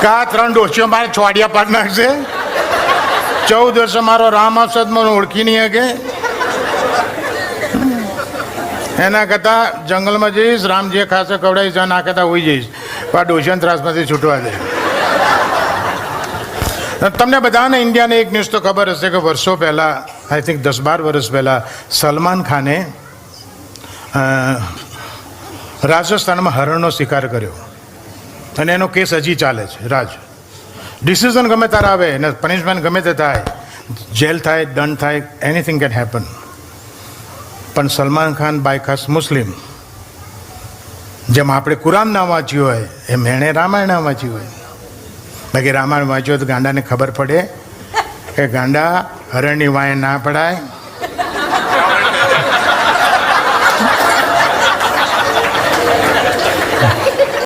કા 3 ડોસીઓ મારે છોડિયા પાડ નાખશે. 14 વર્ષે મારો રામ આવશે મને ઓળખી નહીં શકે. એના કરતાં જંગલમાં જઈશ, રામજી ખાસે કવડાવીશ, ના કરતાં હોઈ જઈશ, પણ ડોશિયન ત્રાસમાંથી છૂટવા દે. તમને બધાને ઇન્ડિયાને એક ન્યૂઝ તો ખબર હશે કે વર્ષો પહેલાં, આઈ થિંક 10-12 વર્ષ પહેલાં સલમાન ખાને રાજસ્થાનમાં હરણનો શિકાર કર્યો અને એનો કેસ હજી ચાલે છે. રાજ ડિસિઝન ગમે ત્યારે આવે અને પનિશમેન્ટ ગમે તે થાય, જેલ થાય, દંડ થાય, એનીથિંગ કેન હેપન. પણ સલમાન ખાન બાયખાસ મુસ્લિમ, જેમ આપણે કુરાન ના વાંચ્યું હોય એમ એણે રામાયણ ના વાંચ્યું હોય. બાકી રામાયણ વાંચ્યું તો ગાંડાને ખબર પડે કે ગાંડા હરણની વાંહે ના પડાય.